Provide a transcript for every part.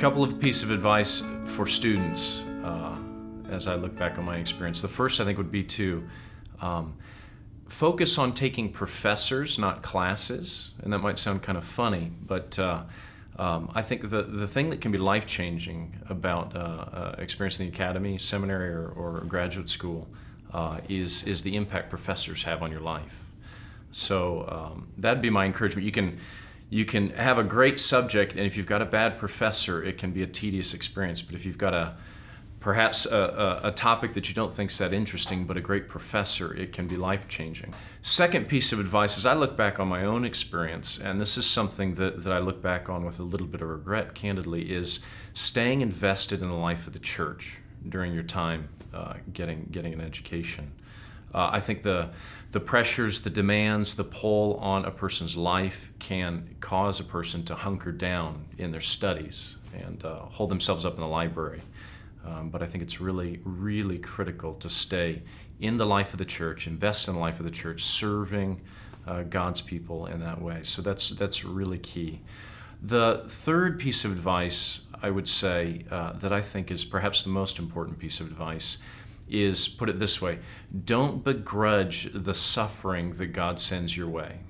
couple of pieces of advice for students as I look back on my experience. The first, I think, would be to focus on taking professors, not classes. And that might sound kind of funny, but I think the thing that can be life-changing about experience in the academy, seminary, or graduate school is the impact professors have on your life. So that'd be my encouragement. You can have a great subject, and if you've got a bad professor, it can be a tedious experience. But if you've got perhaps a topic that you don't think is that interesting, but a great professor, it can be life-changing. Second piece of advice is I look back on my own experience, and this is something that I look back on with a little bit of regret, candidly, is staying invested in the life of the church during your time getting an education. I think the pressures, the demands, the pull on a person's life can cause a person to hunker down in their studies and hold themselves up in the library. But I think it's really, really critical to stay in the life of the church, invest in the life of the church, serving God's people in that way. So that's really key. The third piece of advice I would say that I think is perhaps the most important piece of advice is, put it this way, don't begrudge the suffering that God sends your way.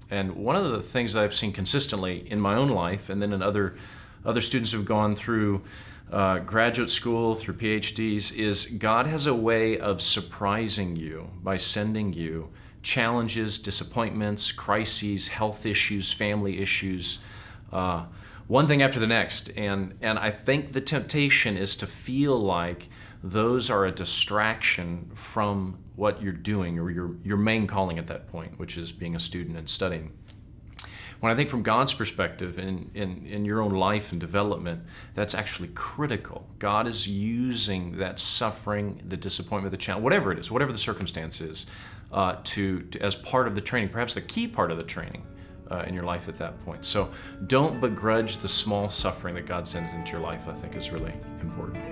And one of the things that I've seen consistently in my own life, and then in other students who've gone through graduate school, through PhDs, is God has a way of surprising you by sending you challenges, disappointments, crises, health issues, family issues, one thing after the next. And I think the temptation is to feel like those are a distraction from what you're doing or your main calling at that point, which is being a student and studying. When I think from God's perspective in your own life and development, that's actually critical. God is using that suffering, the disappointment, the challenge, whatever it is, whatever the circumstance is, as part of the training, perhaps the key part of the training in your life at that point. So don't begrudge the small suffering that God sends into your life, I think is really important.